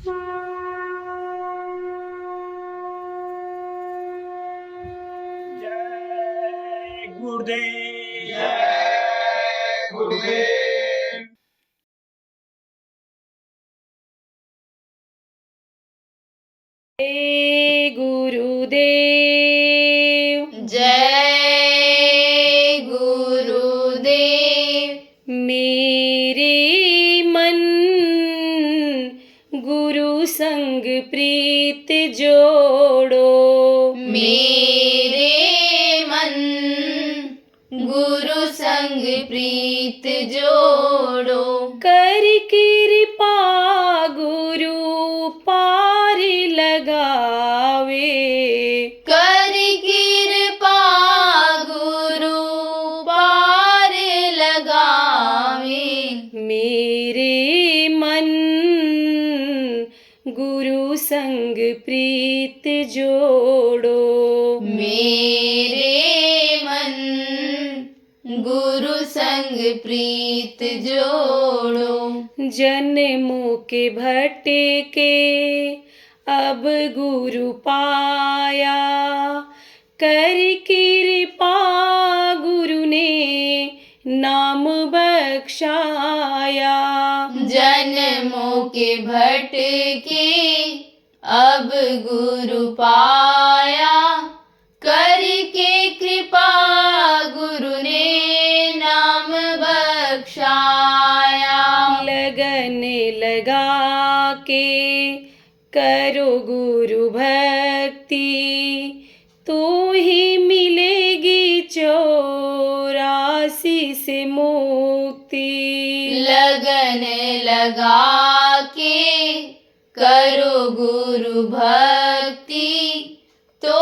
जय गुरुदेव। जय गुरुदेव। जय गुरुदेव। जय गुरुदेव। मेरे मन गुरु संग प्रीत जोड़ो। मेरे मन गुरु संग प्रीत जोड़ो। कर कृपा गुरु पार लगावे। कर कृपा गुरु पार लगावे। मेरे मन गुरु संग प्रीत जोड़ो। मेरे मन गुरु संग प्रीत जोड़ो। जन्मों के भटके अब गुरु पाया। कर कृपा गुरु ने नाम बख्शाया। जन्मों के भटके अब गुरु पाया। करके कृपा गुरु ने नाम बख्शाया। लगन लगा के करो गुरु भक्ति। तो ही मिलेगी 84 से मुक्ति। लगन लगा के करो गुरु भक्ति। तो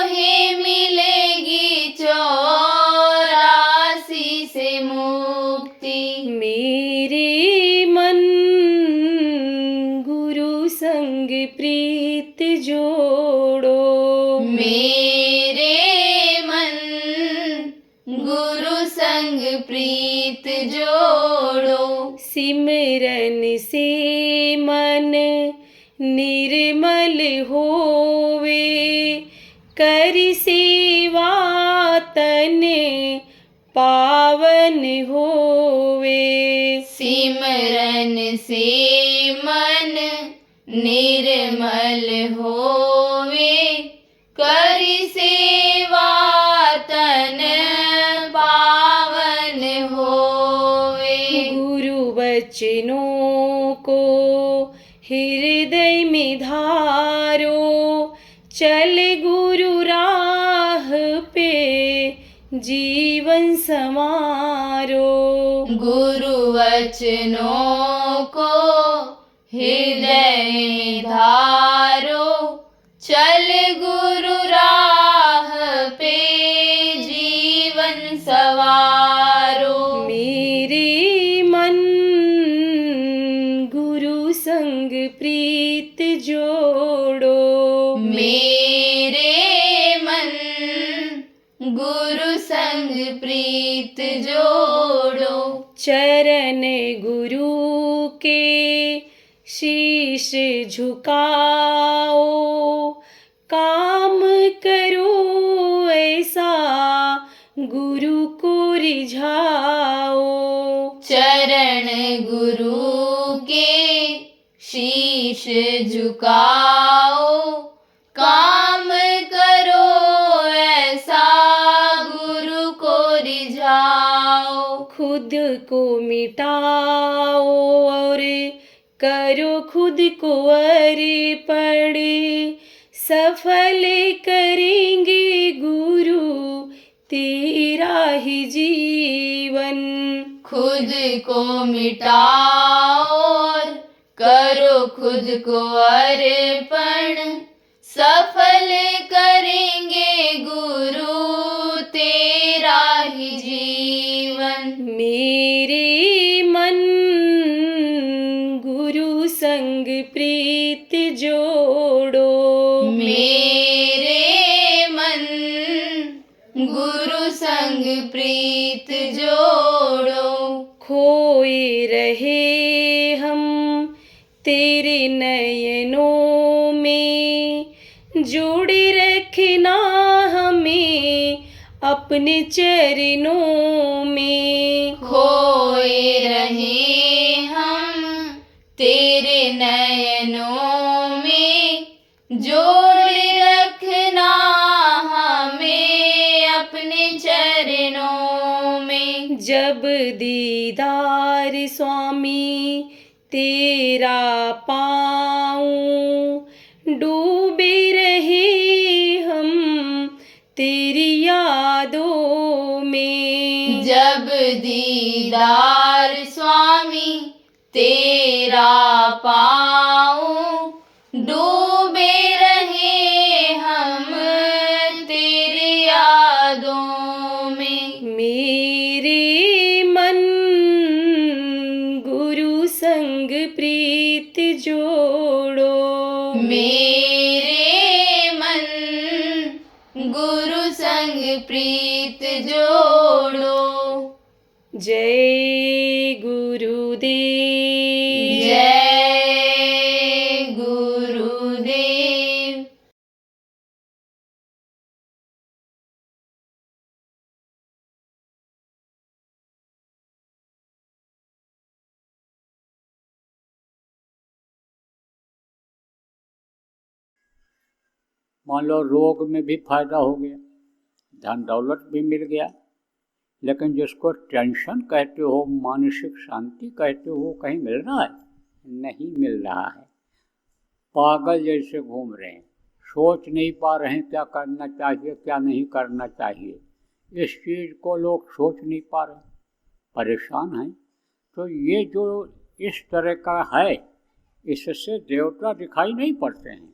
ही मिलेगी 84 से मुक्ति। मेरे मन गुरु संग प्रीत जोड़ो। मेरे मन गुरु संग प्रीत जोड़ो। सिमरन से मन निर्मल होवे। कर सेवा तन पावन होवे। सिमरन से मन निर्मल होवे। कर सेवा तन पावन होवे। गुरु वचनों को हृदय में धारो। चल गुरु राह पे जीवन संवारो। गुरु वचनों को हृदय में धारो। चल गुरु राह पे जीवन सवारो। मेरे मन गुरु संग प्रीत जोड़ो। मेरे मन गुरु संग प्रीत जोड़ो। चरण गुरु के शीश झुकाओ। काम करो ऐसा गुरु को रिझाओ। चरण गुरु के शीश झुकाओ। काम करो ऐसा गुरु को रिझाओ। खुद को मिटाओ और करो खुद को अर्पण। सफल करेंगे गुरु तेरा ही जीवन। खुद को मिटाओ और करो खुद को अर्पण। सफल करेंगे गुरु तेरा ही जीवन। मेरे मन गुरु संग प्रीत जोड़ो। मेरे मन गुरु संग प्रीत जोड़ो। खोए रहे हम तेरे नयनों में, जोड़े रखना हमें अपने चरणों में। खोए रहे हम तेरे नयनों में, जोड़े रखना हमें अपने चरणों में। जब दीदार स्वामी तेरा पाऊं, डूबे रहे हम तेरी यादों में। जब दीदार स्वामी तेरा पाऊं, डूबे रहे हम तेरी यादों में। मेरे मन गुरु संग प्रीत जोड़ो, मेरे मन गुरु संग प्रीत जोड़ो। जय गुरुदेव। जय गुरुदेव। मान लो रोग में भी फायदा हो गया, धन दौलत भी मिल गया, लेकिन जिसको टेंशन कहते हो, मानसिक शांति कहते हो, वो कहीं मिल रहा है? नहीं मिल रहा है। पागल जैसे घूम रहे हैं, सोच नहीं पा रहे हैं क्या करना चाहिए क्या नहीं करना चाहिए। इस चीज़ को लोग सोच नहीं पा रहे, परेशान हैं। तो ये जो इस तरह का है, इससे देवता दिखाई नहीं पड़ते हैं।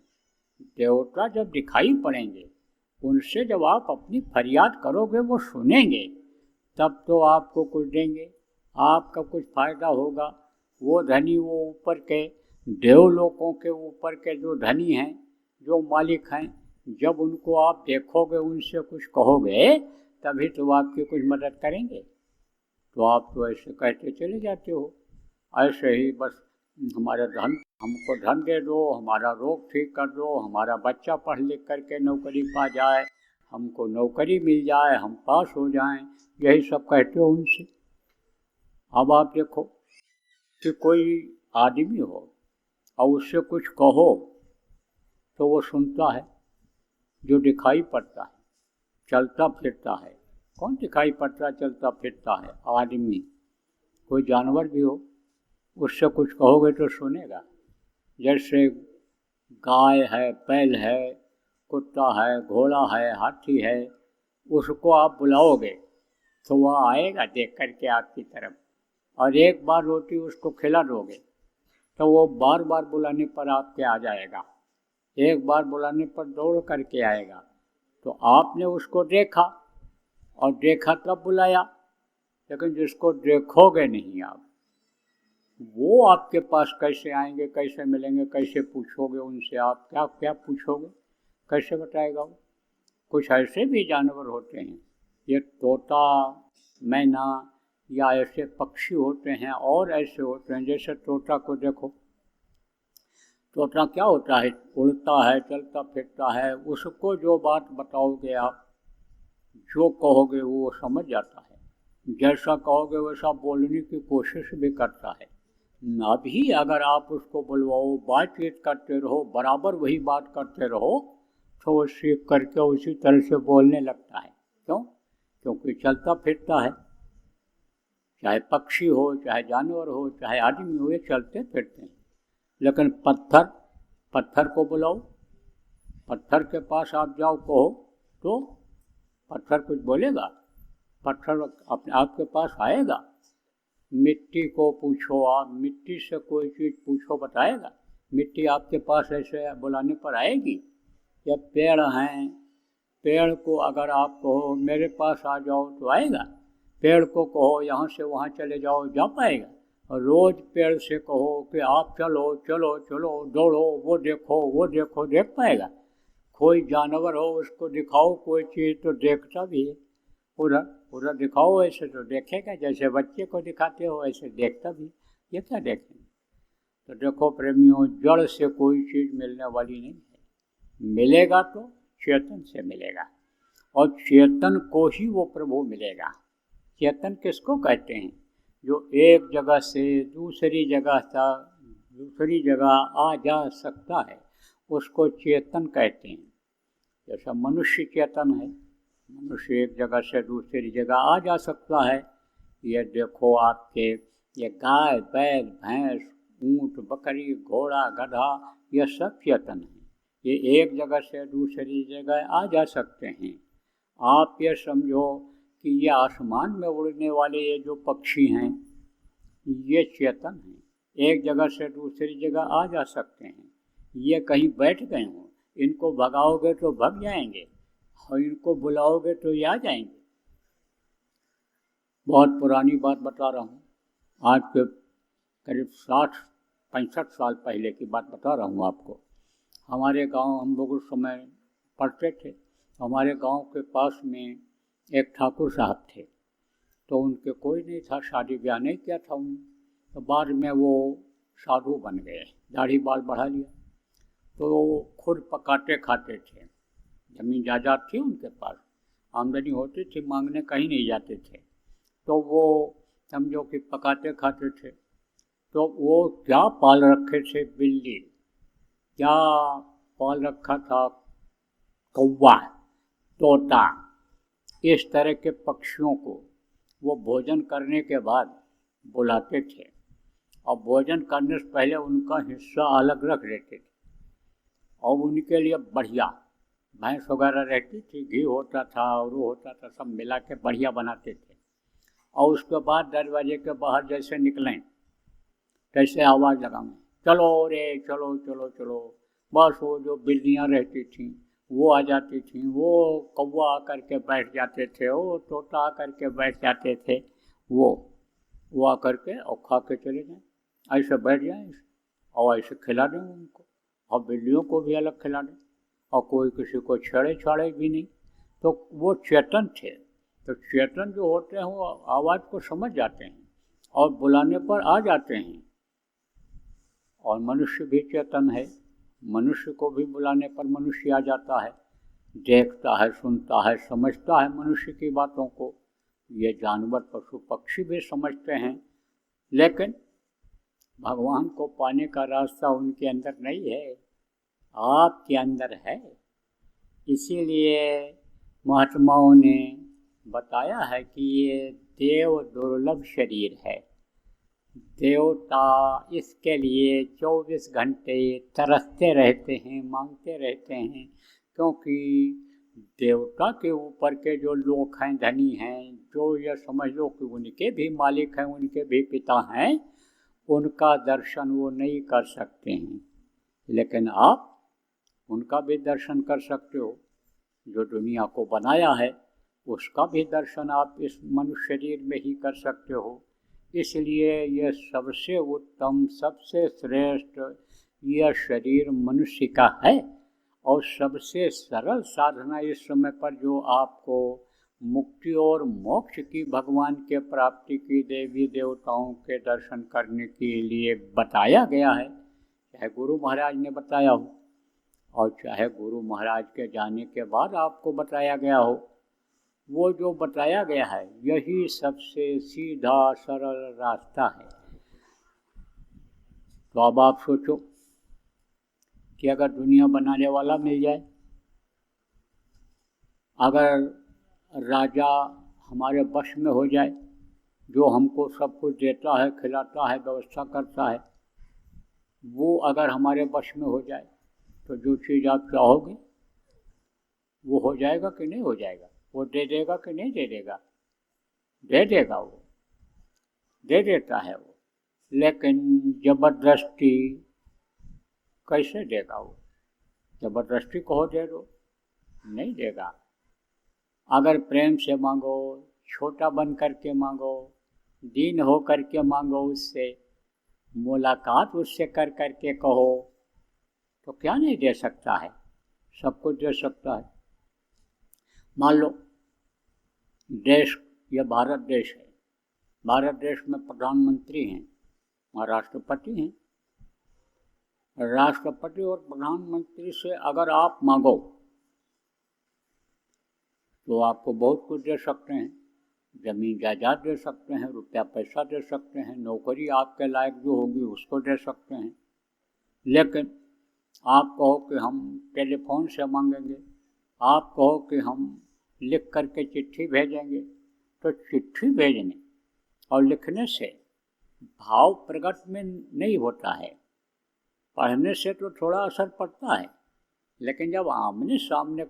देवता जब दिखाई पड़ेंगे, उनसे जब आप अपनी फरियाद करोगे, वो सुनेंगे, तब तो आपको कुछ देंगे, आपका कुछ फ़ायदा होगा। वो धनी, वो ऊपर के देवलोकों के ऊपर के जो धनी हैं, जो मालिक हैं, जब उनको आप देखोगे, उनसे कुछ कहोगे, तभी तो आपकी कुछ मदद करेंगे। तो आप तो ऐसे कहते चले जाते हो, ऐसे ही बस हमारा धन, हमको धन दे दो, हमारा रोग ठीक कर दो, हमारा बच्चा पढ़ लिख करके नौकरी पा जाए, हमको नौकरी मिल जाए, हम पास हो जाएं, यही सब कहते हो उनसे। अब आप देखो कि कोई आदमी हो और उससे कुछ कहो तो वो सुनता है, जो दिखाई पड़ता है, चलता फिरता है। कौन दिखाई पड़ता चलता फिरता है? आदमी। कोई जानवर भी हो, उससे कुछ कहोगे तो सुनेगा। जैसे गाय है, बैल है, कुत्ता है, घोड़ा है, हाथी है, उसको आप बुलाओगे तो वह आएगा देख करके आपकी तरफ, और एक बार रोटी उसको खिला दोगे तो वो बार बार बुलाने पर आपके आ जाएगा, एक बार बुलाने पर दौड़ करके आएगा। तो आपने उसको देखा और देखा तब बुलाया, लेकिन जिसको देखोगे नहीं आप, वो आपके पास कैसे आएंगे, कैसे मिलेंगे, कैसे पूछोगे उनसे? आप क्या क्या पूछोगे, कैसे बताएगा वो? कुछ ऐसे भी जानवर होते हैं, ये तोता, मैना या ऐसे पक्षी होते हैं, और ऐसे होते हैं। जैसे तोता को देखो, तोता क्या होता है? उड़ता है, चलता फिरता है। उसको जो बात बताओगे आप, जो कहोगे वो समझ जाता है, जैसा कहोगे वैसा बोलने की कोशिश भी करता है। अभी अगर आप उसको बुलवाओ, बातचीत करते रहो, बराबर वही बात करते रहो, तो वो सीख करके उसी तरह से बोलने लगता है। क्यों? क्योंकि चलता फिरता है। चाहे पक्षी हो, चाहे जानवर हो, चाहे आदमी हो, ये चलते फिरते हैं। लेकिन पत्थर को बुलाओ, पत्थर के पास आप जाओ, कहो तो पत्थर कुछ बोलेगा? पत्थर अपने आपके पास आएगा? मिट्टी को पूछो आप, मिट्टी से कोई चीज़ पूछो, बताएगा? मिट्टी आपके पास ऐसे बुलाने पर आएगी? या पेड़ हैं, पेड़ को अगर आप कहो मेरे पास आ जाओ तो आएगा? पेड़ को कहो यहाँ से वहाँ चले जाओ, जा पाएगा? और रोज़ पेड़ से कहो कि आप चलो चलो चलो, दौड़ो, वो देखो, देख पाएगा? कोई जानवर हो उसको दिखाओ कोई चीज़ तो देखता भी है। उधर दिखाओ ऐसे तो देखेगा, जैसे बच्चे को दिखाते हो ऐसे देखता भी। ये क्या देखेंगे? तो देखो प्रेमियों, जड़ से कोई चीज़ मिलने वाली नहीं है। मिलेगा तो चेतन से मिलेगा, और चेतन को ही वो प्रभु मिलेगा। चेतन किसको कहते हैं? जो एक जगह से दूसरी जगह आ जा सकता है, उसको चेतन कहते हैं। जैसा मनुष्य चेतन है, मनुष्य एक जगह से दूसरी जगह आ जा सकता है। ये देखो आपके ये गाय, बैल, भैंस, ऊंट, बकरी, घोड़ा, गधा, ये सब चेतन है। ये एक जगह से दूसरी जगह आ जा सकते हैं। आप ये समझो कि ये आसमान में उड़ने वाले ये जो पक्षी हैं, ये चेतन हैं, एक जगह से दूसरी जगह आ जा सकते हैं। ये कहीं बैठ गए हों, इनको भगाओगे तो भग जाएंगे, और इनको बुलाओगे तो ये आ जाएंगे। बहुत पुरानी बात बता रहा हूँ, आज के करीब 60-65 साल पहले की बात बता रहा हूँ आपको। हमारे गांव, हम लोग उस समय पढ़ते थे, हमारे गांव के पास में एक ठाकुर साहब थे। तो उनके कोई नहीं था, शादी ब्याह नहीं किया था उन्होंने। तो बाद में वो साधु बन गए, दाढ़ी बाल बढ़ा लिया। तो वो खुद पकाते खाते थे, ज़मीन जायदाद थी उनके पास, आमदनी होती थी, मांगने कहीं नहीं जाते थे। तो वो समझो कि पकाते खाते थे। तो वो क्या पाल रखे थे? बिल्ली। क्या पाल रखा था? कौवा, तोता, इस तरह के पक्षियों को वो भोजन करने के बाद बुलाते थे, और भोजन करने से पहले उनका हिस्सा अलग रख देते थे, और उनके लिए बढ़िया भैंस वगैरह रहती थी, घी होता था और वो होता था, सब मिला के बढ़िया बनाते थे। और उसके बाद दरवाजे के बाहर जैसे निकलें तैसे आवाज़ लगाएं, चलो रे चलो चलो चलो। बस वो जो बिल्लियाँ रहती थीं वो आ जाती थीं, वो कौवा आकर के बैठ जाते थे, वो तोता आकर के बैठ जाते थे, वो आकर के और खा के चले जाएं, ऐसे बैठ जाएं और ऐसे खिला दें उनको, और बिल्लियों को भी अलग खिला दें, और कोई किसी को छेड़े भी नहीं। तो वो चेतन थे। तो चेतन जो होते हैं वो आवाज़ को समझ जाते हैं और बुलाने पर आ जाते हैं। और मनुष्य भी चेतन है, मनुष्य को भी बुलाने पर मनुष्य आ जाता है, देखता है, सुनता है, समझता है मनुष्य की बातों को। ये जानवर, पशु, पक्षी भी समझते हैं, लेकिन भगवान को पाने का रास्ता उनके अंदर नहीं है, आपके अंदर है। इसीलिए महात्माओं ने बताया है कि ये देव दुर्लभ शरीर है। देवता इसके लिए 24 घंटे तरसते रहते हैं, मांगते रहते हैं, क्योंकि देवता के ऊपर के जो लोग हैं, धनी हैं, जो ये समझ लो कि उनके भी मालिक हैं, उनके भी पिता हैं, उनका दर्शन वो नहीं कर सकते हैं। लेकिन आप उनका भी दर्शन कर सकते हो। जो दुनिया को बनाया है उसका भी दर्शन आप इस मनुष्य शरीर में ही कर सकते हो। इसलिए यह सबसे उत्तम, सबसे श्रेष्ठ यह शरीर मनुष्य का है। और सबसे सरल साधना इस समय पर जो आपको मुक्ति और मोक्ष की, भगवान के प्राप्ति की, देवी देवताओं के दर्शन करने के लिए बताया गया है, चाहे गुरु महाराज ने बताया हो और चाहे गुरु महाराज के जाने के बाद आपको बताया गया हो, वो जो बताया गया है यही सबसे सीधा सरल रास्ता है। तो अब आप सोचो कि अगर दुनिया बनाने वाला मिल जाए, अगर राजा हमारे वश में हो जाए, जो हमको सब कुछ देता है, खिलाता है, व्यवस्था करता है, वो अगर हमारे वश में हो जाए, तो जो चीज़ आप चाहोगे वो हो जाएगा कि नहीं हो जाएगा? वो दे देगा कि नहीं दे देगा? दे देगा, वो दे देता है वो। लेकिन जबरदस्ती कैसे देगा? वो जबरदस्ती कहो दे दो, नहीं देगा। अगर प्रेम से मांगो, छोटा बन करके मांगो, दीन हो करके मांगो, उससे मुलाकात उससे कर करके कहो, तो क्या नहीं दे सकता है? सब कुछ दे सकता है। मान लो देश, यह भारत देश है, भारत देश में प्रधानमंत्री हैं और राष्ट्रपति हैं, राष्ट्रपति और प्रधानमंत्री से अगर आप मांगो तो आपको बहुत कुछ दे सकते हैं, जमीन जायदाद दे सकते हैं, रुपया पैसा दे सकते हैं, नौकरी आपके लायक जो होगी उसको दे सकते हैं। लेकिन आप कहो कि हम टेलीफोन से मांगेंगे, आप कहो कि हम लिख करके चिट्ठी भेजेंगे, तो चिट्ठी भेजने और लिखने से भाव प्रकट में नहीं होता है। पढ़ने से तो थोड़ा असर पड़ता है, लेकिन जब आमने सामने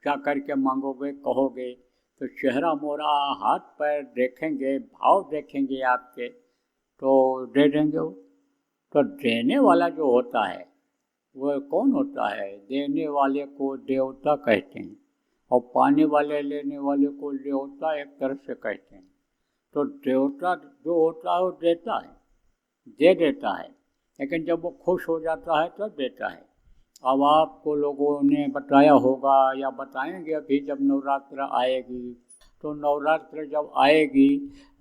जा करके मांगोगे, कहोगे, तो चेहरा मोहरा, हाथ पैर देखेंगे, भाव देखेंगे आपके, तो दे देंगे वो। तो देने वाला जो होता है वह कौन होता है? देने वाले को देवता कहते हैं और पाने वाले, लेने वाले को देवता एक तरह से कहते हैं। तो देवता जो होता है वो देता है, दे देता है, लेकिन जब वो खुश हो जाता है तब देता है। अब आपको लोगों ने बताया होगा या बताएंगे अभी, जब नवरात्र आएगी, तो नवरात्र जब आएगी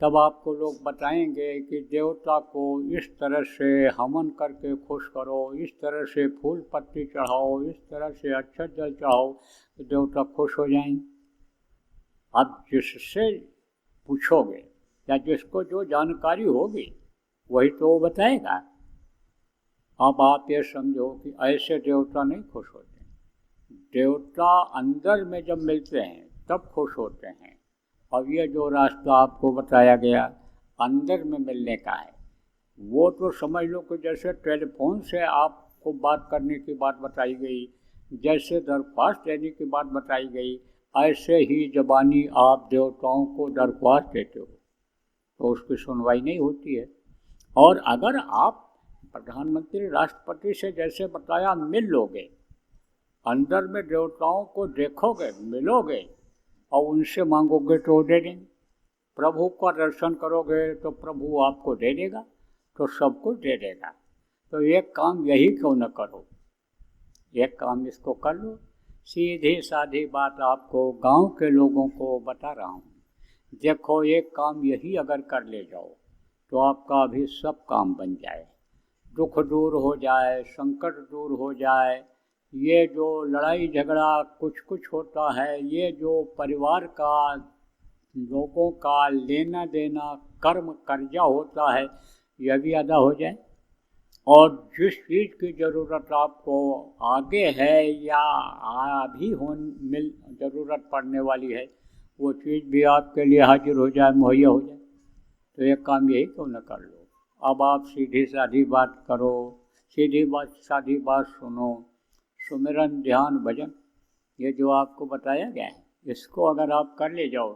तब आपको लोग बताएंगे कि देवता को इस तरह से हवन करके खुश करो, इस तरह से फूल पत्ती चढ़ाओ, इस तरह से अक्षत जल चढ़ाओ, तो देवता खुश हो जाएंगे। अब जिससे पूछोगे या जिसको जो जानकारी होगी वही तो वो बताएगा। अब आप ये समझो कि ऐसे देवता नहीं खुश होते। देवता अंदर में जब मिलते हैं तब खुश होते हैं। और ये जो रास्ता आपको बताया गया अंदर में मिलने का है, वो तो समझ लो कि जैसे टेलीफोन से आपको बात करने की बात बताई गई, जैसे दरख्वास्त देने की बात बताई गई, ऐसे ही ज़बानी आप देवताओं को दरख्वास्त देते हो तो उसकी सुनवाई नहीं होती है। और अगर आप प्रधानमंत्री राष्ट्रपति से जैसे बताया मिल लोगे, अंदर में देवताओं को देखोगे, मिलोगे और उनसे मांगोगे तो दे देंगे। प्रभु का दर्शन करोगे तो प्रभु आपको दे देगा, तो सब कुछ दे देगा। तो एक काम यही क्यों न करो, एक काम इसको कर लो। सीधी साधी बात आपको गांव के लोगों को बता रहा हूँ। देखो, एक काम यही अगर कर ले जाओ तो आपका अभी सब काम बन जाए, दुख दूर हो जाए, संकट दूर हो जाए। ये जो लड़ाई झगड़ा कुछ कुछ होता है, ये जो परिवार का, लोगों का लेना देना, कर्म कर्जा होता है, यह भी अदा हो जाए। और जिस चीज़ की ज़रूरत आपको आगे है या अभी मिल ज़रूरत पड़ने वाली है, वो चीज़ भी आपके लिए हाजिर हो जाए, मुहैया हो जाए। तो एक काम यही क्यों न कर लो। अब आप सीधी साधी बात करो, सीधी साधी बात सुनो। सुमिरन, ध्यान, भजन, ये जो आपको बताया गया है, इसको अगर आप कर ले जाओ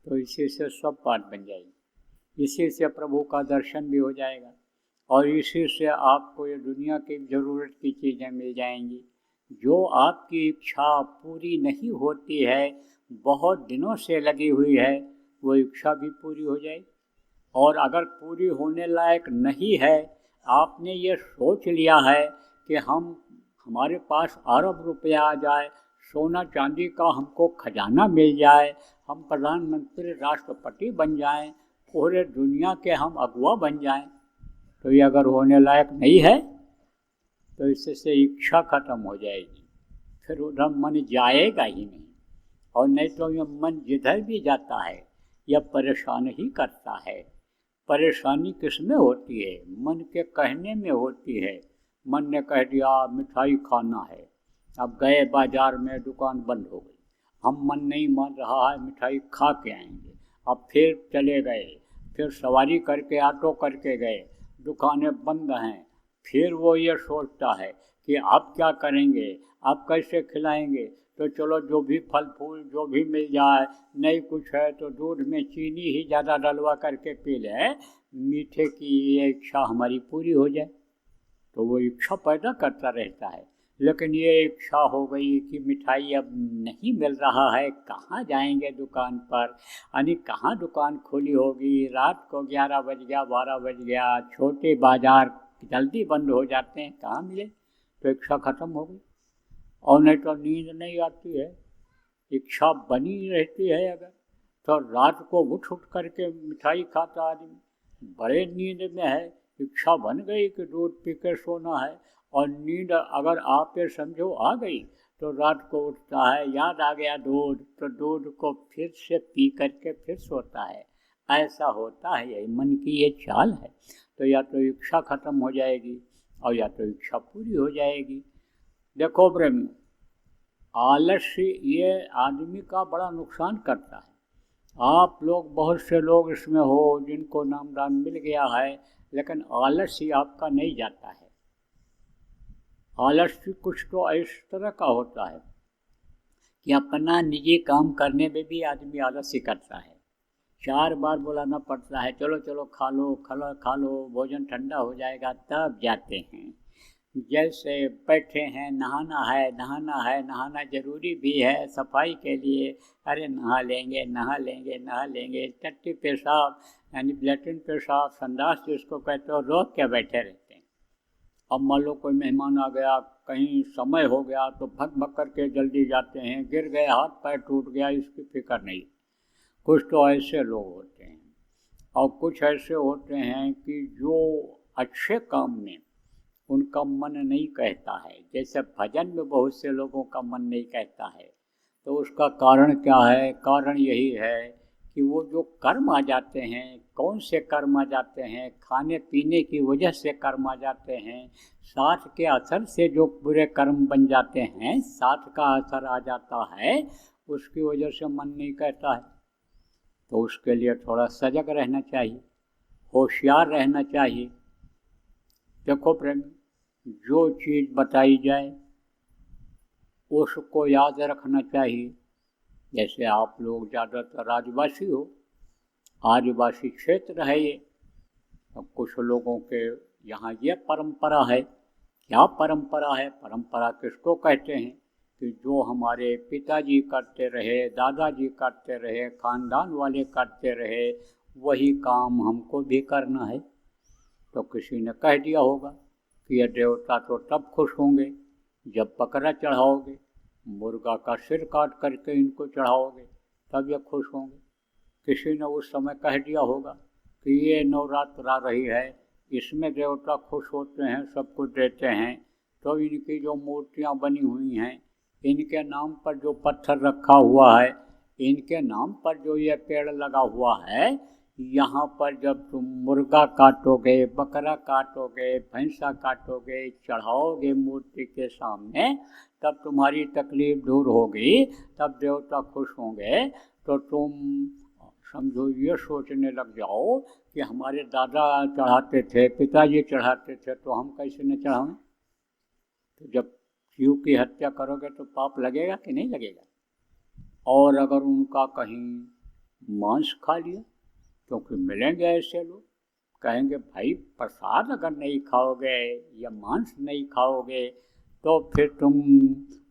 तो इसी से सब बात बन जाएगी। इसी से प्रभु का दर्शन भी हो जाएगा और इसी से आपको ये दुनिया की ज़रूरत की चीज़ें मिल जाएंगी। जो आपकी इच्छा पूरी नहीं होती है, बहुत दिनों से लगी हुई है, वो इच्छा भी पूरी हो जाएगी। और अगर पूरी होने लायक नहीं है, आपने ये सोच लिया है कि हमारे पास अरब रुपया आ जाए, सोना चांदी का हमको खजाना मिल जाए, हम प्रधानमंत्री राष्ट्रपति बन जाएं, पूरे दुनिया के हम अगुआ बन जाएं, तो ये अगर होने लायक नहीं है तो इससे इच्छा खत्म हो जाएगी, फिर उधर मन जाएगा ही नहीं। और नहीं तो ये मन जिधर भी जाता है यह परेशान ही करता है। परेशानी किस में होती है? मन के कहने में होती है। मन ने कह दिया मिठाई खाना है, अब गए बाजार में, दुकान बंद हो गई, हम मन नहीं मान रहा है, मिठाई खा के आएंगे। अब फिर चले गए, फिर सवारी करके ऑटो करके गए, दुकानें बंद हैं। फिर वो ये सोचता है कि अब क्या करेंगे, अब कैसे खिलाएंगे, तो चलो जो भी फल फूल जो भी मिल जाए, नहीं कुछ है तो दूध में चीनी ही ज़्यादा डलवा करके पी लें, मीठे की ये इच्छा हमारी पूरी हो जाए। तो वो इच्छा पैदा करता रहता है। लेकिन ये इच्छा हो गई कि मिठाई अब नहीं मिल रहा है, कहाँ जाएंगे दुकान पर, यानी कहाँ दुकान खुली होगी, रात को 11 बज गया, 12 बज गया, छोटे बाज़ार जल्दी बंद हो जाते हैं, कहाँ मिले, तो इच्छा ख़त्म हो गई। और नहीं तो नींद नहीं आती है, इच्छा बनी रहती है अगर, तो रात को उठ करके मिठाई खाता आदमी, बड़े नींद में है, इच्छा बन गई कि दूध पी के सोना है, और नींद अगर आप ये समझो आ गई तो रात को उठता है, याद आ गया दूध, तो दूध को फिर से पी करके फिर सोता है। ऐसा होता है, यही मन की ये चाल है। तो या तो इच्छा खत्म हो जाएगी और या तो इच्छा पूरी हो जाएगी। देखो प्रेमी, आलस्य ये आदमी का बड़ा नुकसान करता है। आप लोग, बहुत से लोग इसमें हो जिनको नामदान मिल गया है, लेकिन आलस्य आपका नहीं जाता है। आलस्य कुछ तो इस तरह का होता है कि अपना निजी काम करने में भी आदमी आलस्य करता है। 4 बार बुलाना पड़ता है, चलो चलो खा लो खा लो, भोजन ठंडा हो जाएगा, तब जाते हैं। जैसे बैठे हैं, नहाना है, नहाना जरूरी भी है सफाई के लिए, अरे नहा लेंगे, टट्टी पेशाब यानी लैट्रिन पेशाब, संडास जिसको कहते हो, रोक के बैठे रहते हैं। अब मान लो कोई मेहमान आ गया, कहीं समय हो गया तो भग करके जल्दी जाते हैं, गिर गए, हाथ पैर टूट गया, इसकी फिक्र नहीं। कुछ तो ऐसे लोग होते हैं और कुछ ऐसे होते हैं कि जो अच्छे काम में उनका मन नहीं कहता है। जैसे भजन में बहुत से लोगों का मन नहीं कहता है, तो उसका कारण क्या है? कारण यही है कि वो जो कर्म आ जाते हैं, कौन से कर्म आ जाते हैं? खाने पीने की वजह से कर्म आ जाते हैं, साथ के असर से जो बुरे कर्म बन जाते हैं, साथ का असर आ जाता है, उसकी वजह से मन नहीं कहता है। तो उसके लिए थोड़ा सजग रहना चाहिए, होशियार रहना चाहिए। देखो प्रेम, जो चीज़ बताई जाए उसको याद रखना चाहिए। जैसे आप लोग ज़्यादातर आदिवासी हो, आदिवासी क्षेत्र है ये, तो कुछ लोगों के यहाँ ये परंपरा है। क्या परंपरा है? परंपरा किसको कहते हैं कि जो हमारे पिताजी करते रहे, दादाजी करते रहे, खानदान वाले करते रहे, वही काम हमको भी करना है। तो किसी ने कह दिया होगा कि ये देवता तो तब खुश होंगे जब बकरा चढ़ाओगे, मुर्गा का सिर काट करके इनको चढ़ाओगे, तब ये खुश होंगे। किसी ने उस समय कह दिया होगा कि ये नवरात्र आ रही है, इसमें देवता खुश होते हैं, सब कुछ देते हैं, तो इनकी जो मूर्तियाँ बनी हुई हैं, इनके नाम पर जो पत्थर रखा हुआ है, इनके नाम पर जो ये पेड़ लगा हुआ है, यहाँ पर जब तुम मुर्गा काटोगे, बकरा काटोगे, भैंसा काटोगे, चढ़ाओगे मूर्ति के सामने, तब तुम्हारी तकलीफ दूर होगी, तब देवता खुश होंगे। तो तुम समझो ये सोचने लग जाओ कि हमारे दादा चढ़ाते थे, पिताजी चढ़ाते थे, तो हम कैसे न चढ़ाएं? तो जब जीव की हत्या करोगे तो पाप लगेगा कि नहीं लगेगा? और अगर उनका कहीं मांस खा लिया, क्योंकि मिलेंगे ऐसे लोग, कहेंगे भाई प्रसाद अगर नहीं खाओगे या मांस नहीं खाओगे तो फिर तुम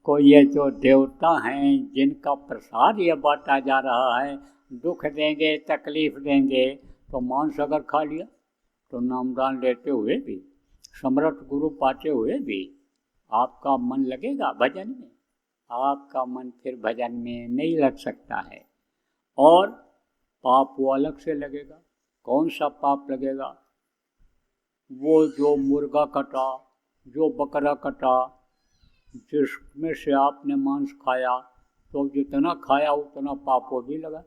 को ये जो देवता हैं जिनका प्रसाद ये बांटा जा रहा है, दुख देंगे, तकलीफ देंगे। तो मांस अगर खा लिया तो नामदान लेते हुए भी, समर्थ गुरु पाते हुए भी आपका मन लगेगा भजन में? आपका मन फिर भजन में नहीं लग सकता है। और पाप वो अलग से लगेगा। कौन सा पाप लगेगा? वो जो मुर्गा कटा, जो बकरा कटा, जिसमें से आपने मांस खाया, तो जितना खाया उतना पाप वो भी लगा।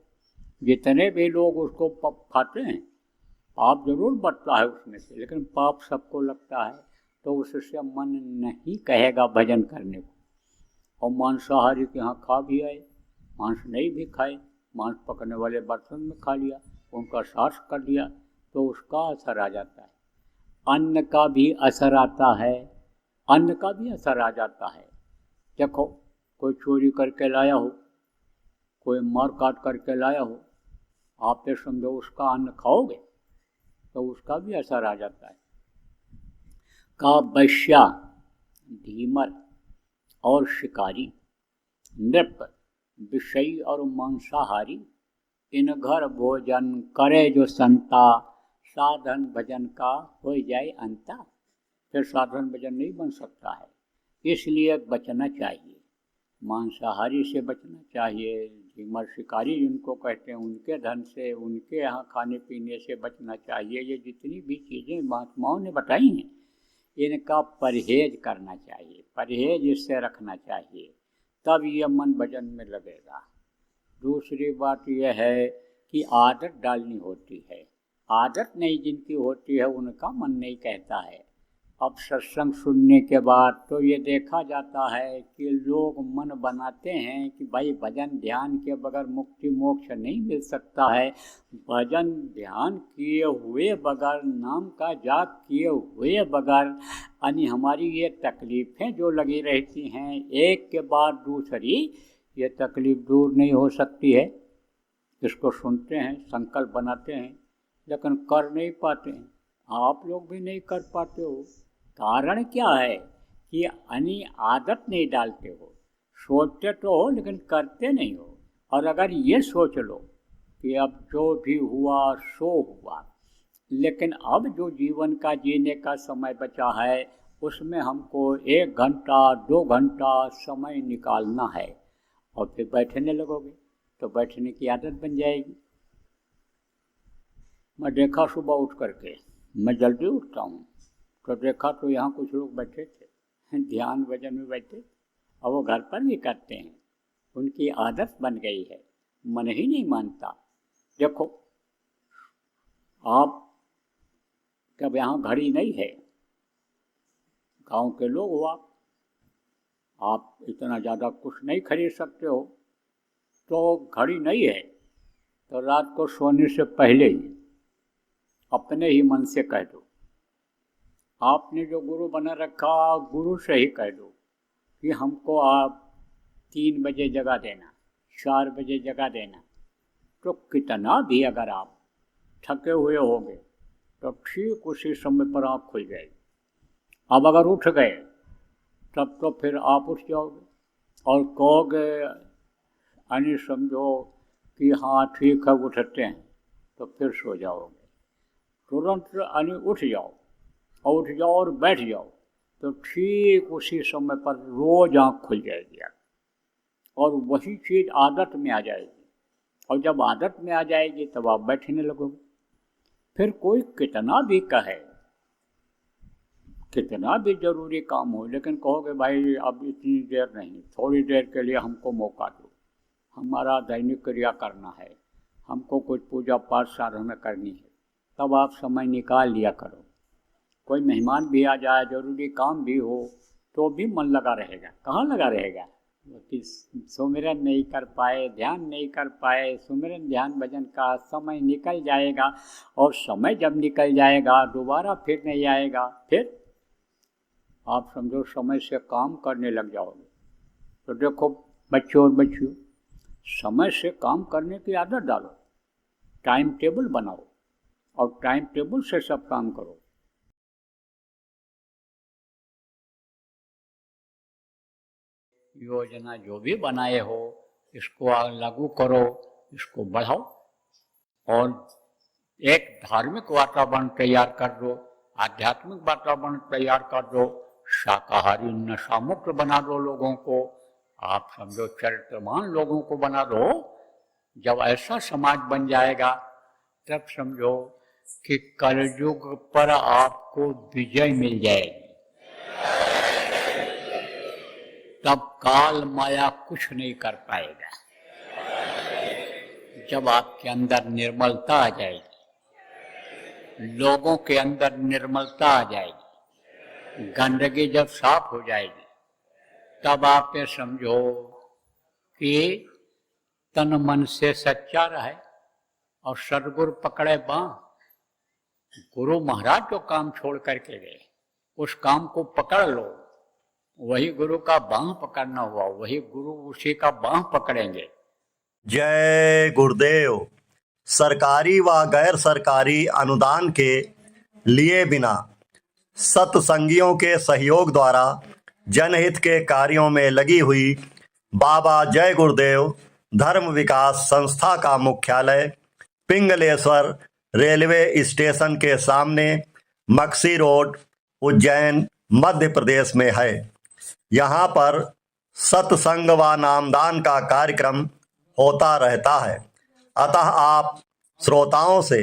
जितने भी लोग उसको खाते हैं, पाप जरूर बढ़ता है उसमें से, लेकिन पाप सबको लगता है, तो उससे मन नहीं कहेगा भजन करने को। और मांसाहारी के यहाँ खा भी आए, मांस नहीं भी खाए, मांस पकने वाले बर्तन में खा लिया, उनका साफ कर दिया, तो उसका असर आ जाता है। अन्न का भी असर आता है, अन्न का भी असर आ जाता है। देखो, कोई चोरी करके लाया हो, कोई मार काट करके लाया हो, आप ये समझो उसका अन्न खाओगे तो उसका भी असर आ जाता है। का वैश्या, धीमर और शिकारी, नृप, विषयी और मांसाहारी, इन घर भोजन करे जो संता, साधन भजन का हो जाए अंता। फिर साधन भजन नहीं बन सकता है, इसलिए बचना चाहिए। मांसाहारी से बचना चाहिए, धीमर शिकारी जिनको कहते हैं उनके धन से, उनके यहाँ खाने पीने से बचना चाहिए। ये जितनी भी चीज़ें महात्माओं ने बताई हैं, इनका परहेज करना चाहिए, परहेज इससे रखना चाहिए, तब ये मन भजन में लगेगा। दूसरी बात यह है कि आदत डालनी होती है। आदत नहीं जिनकी होती है उनका मन नहीं कहता है। अब सत्संग सुनने के बाद तो ये देखा जाता है कि लोग मन बनाते हैं कि भाई भजन ध्यान के बगैर मुक्ति मोक्ष नहीं मिल सकता है। भजन ध्यान किए हुए बगैर, नाम का जाप किए हुए बगैर, यानी हमारी ये तकलीफ़ें जो लगी रहती हैं एक के बाद दूसरी, ये तकलीफ़ दूर नहीं हो सकती है। इसको सुनते हैं, संकल्प बनाते हैं, लेकिन कर नहीं पाते हैं। आप लोग भी नहीं कर पाते हो। कारण क्या है कि यानी आदत नहीं डालते हो। सोचते तो हो लेकिन करते नहीं हो। और अगर ये सोच लो कि अब जो भी हुआ सो हुआ, लेकिन अब जो जीवन का जीने का समय बचा है उसमें हमको 1 घंटा 2 घंटा समय निकालना है, और फिर बैठने लगोगे तो बैठने की आदत बन जाएगी। मैं देखा सुबह उठ करके, मैं जल्दी उठता हूँ, तो देखा तो यहाँ कुछ लोग बैठे थे, ध्यान भजन में बैठे, और वो घर पर भी करते हैं। उनकी आदत बन गई है, मन ही नहीं मानता। देखो आप, कब यहाँ घड़ी नहीं है, गांव के लोग हो आप इतना ज़्यादा कुछ नहीं खरीद सकते हो, तो घड़ी नहीं है तो रात को सोने से पहले ही अपने ही मन से कह दो, आपने जो गुरु बना रखा गुरु से ही कह दो कि हमको आप 3 बजे जगा देना, 4 बजे जगा देना। तो कितना भी अगर आप थके हुए होंगे तो ठीक उसी समय पर आँख खुल जाएगी। अब अगर उठ गए तब तो फिर आप उठ जाओगे और कहोगे, यानी समझो कि हाँ ठीक है उठते हैं, तो फिर सो जाओगे। तुरंत यानी उठ जाओ और बैठ जाओ, तो ठीक उसी समय पर रोज आँख खुल जाएगी और वही चीज़ आदत में आ जाएगी। और जब आदत में आ जाएगी तब आप बैठने लगोगे। फिर कोई कितना भी कहे, कितना भी ज़रूरी काम हो, लेकिन कहोगे भाई अब इतनी देर नहीं, थोड़ी देर के लिए हमको मौका दो, हमारा दैनिक क्रिया करना है, हमको कुछ पूजा पाठ साधना करनी है, तब आप समय निकाल लिया करो। कोई मेहमान भी आ जाए, ज़रूरी काम भी हो, तो भी मन लगा रहेगा। कहाँ लगा रहेगा कि सुमिरन नहीं कर पाए, ध्यान नहीं कर पाए, सुमिरन ध्यान भजन का समय निकल जाएगा, और समय जब निकल जाएगा दोबारा फिर नहीं आएगा। फिर आप समझो समय से काम करने लग जाओगे। तो देखो बच्चों और बच्चियों, समय से काम करने की आदत डालो, टाइम टेबल बनाओ और टाइम टेबल से सब काम करो। योजना जो भी बनाए हो इसको लागू करो, इसको बढ़ाओ, और एक धार्मिक वातावरण तैयार कर दो, आध्यात्मिक वातावरण तैयार कर दो, शाकाहारी नशामुक्त बना दो लोगों को, आप समझो चरित्रवान लोगों को बना दो। जब ऐसा समाज बन जाएगा तब समझो कि कलयुग पर आपको विजय मिल जाएगी। तब काल माया कुछ नहीं कर पाएगा। जब आपके अंदर निर्मलता आ जाएगी, लोगों के अंदर निर्मलता आ जाएगी, गंदगी जब साफ हो जाएगी, तब आप ये समझो कि तन मन से सच्चा रहे और सदगुरु पकड़े बाँह। गुरु महाराज जो काम छोड़ करके गए उस काम को पकड़ लो, वही गुरु का बाँह पकड़ना हुआ, वही गुरु उसी का बाँह पकड़ेंगे। जय गुरुदेव। सरकारी व गैर सरकारी अनुदान के लिए बिना सत्संगियों के सहयोग द्वारा जनहित के कार्यों में लगी हुई बाबा जय गुरुदेव धर्म विकास संस्था का मुख्यालय पिंगलेश्वर रेलवे स्टेशन के सामने मक्सी रोड, उज्जैन, मध्य प्रदेश में है। यहाँ पर सत्संग व नामदान का कार्यक्रम होता रहता है। अतः आप श्रोताओं से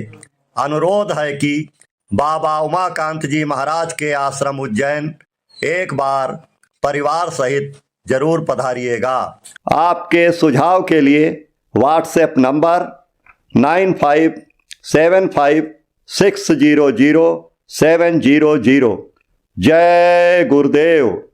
अनुरोध है कि बाबा उमाकांत जी महाराज के आश्रम उज्जैन एक बार परिवार सहित जरूर पधारिएगा। आपके सुझाव के लिए व्हाट्सएप नंबर 9575600700। जय गुरुदेव।